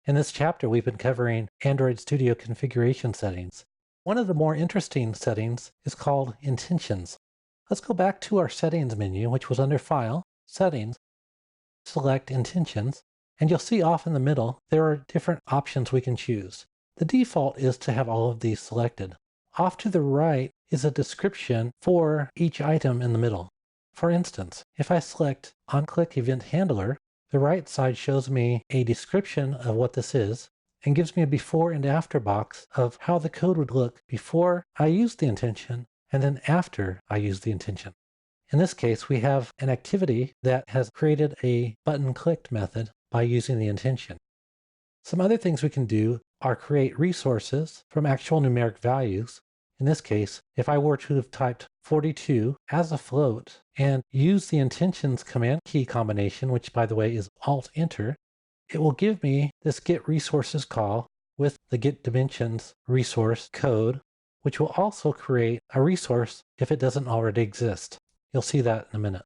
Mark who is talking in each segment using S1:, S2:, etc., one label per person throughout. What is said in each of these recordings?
S1: In this chapter, we've been covering Android Studio configuration settings. One of the more interesting settings is called intentions. Let's go back to our settings menu, which was under File, Settings, select Intentions, and you'll see off in the middle there are different options we can choose. The default is to have all of these selected. Off to the right is a description for each item in the middle. For instance, if I select OnClick Event Handler, the right side shows me a description of what this is and gives me a before and after box of how the code would look before I use the intention and then after I use the intention. In this case, we have an activity that has created a button clicked method by using the intention. Some other things we can do are create resources from actual numeric values. In this case, if I were to have typed 42 as a float and use the intentions command key combination, which by the way is Alt-Enter, it will give me this get resources call with the get dimensions resource code, which will also create a resource if it doesn't already exist. You'll see that in a minute.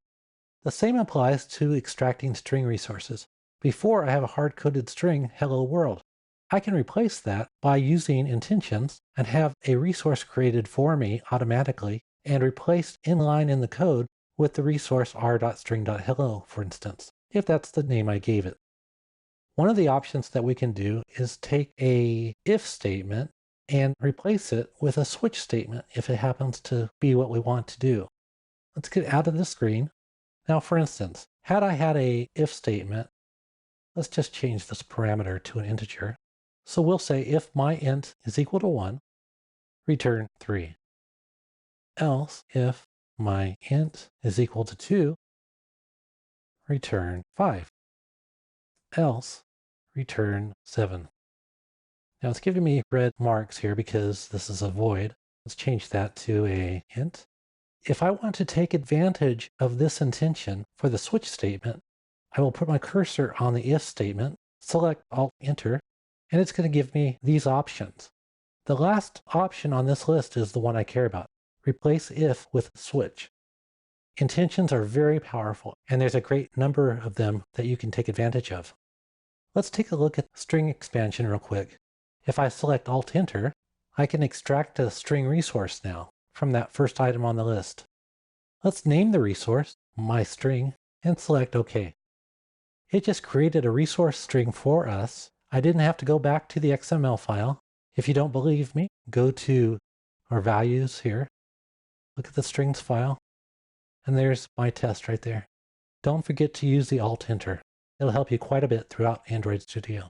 S1: The same applies to extracting string resources. Before I have a hard-coded string, hello world. I can replace that by using intentions and have a resource created for me automatically and replaced inline in the code with the resource r.string.hello, for instance, if that's the name I gave it. One of the options that we can do is take a if statement and replace it with a switch statement if it happens to be what we want to do. Let's get out of the screen. Now, for instance, had I had a if statement, let's just change this parameter to an integer. So we'll say if my int is equal to 1, return 3. Else, if my int is equal to 2, return 5. Else, return 7. Now it's giving me red marks here because this is a void. Let's change that to a int. If I want to take advantage of this intention for the switch statement, I will put my cursor on the if statement, select Alt-Enter, and it's going to give me these options. The last option on this list is the one I care about. Replace if with switch. Intentions are very powerful, and there's a great number of them that you can take advantage of. Let's take a look at string expansion real quick. If I select Alt-Enter, I can extract a string resource now from that first item on the list. Let's name the resource myString and select OK. It just created a resource string for us. I didn't have to go back to the XML file. If you don't believe me, go to our values here. Look at the strings file. And there's my test right there. Don't forget to use the Alt-Enter. It'll help you quite a bit throughout Android Studio.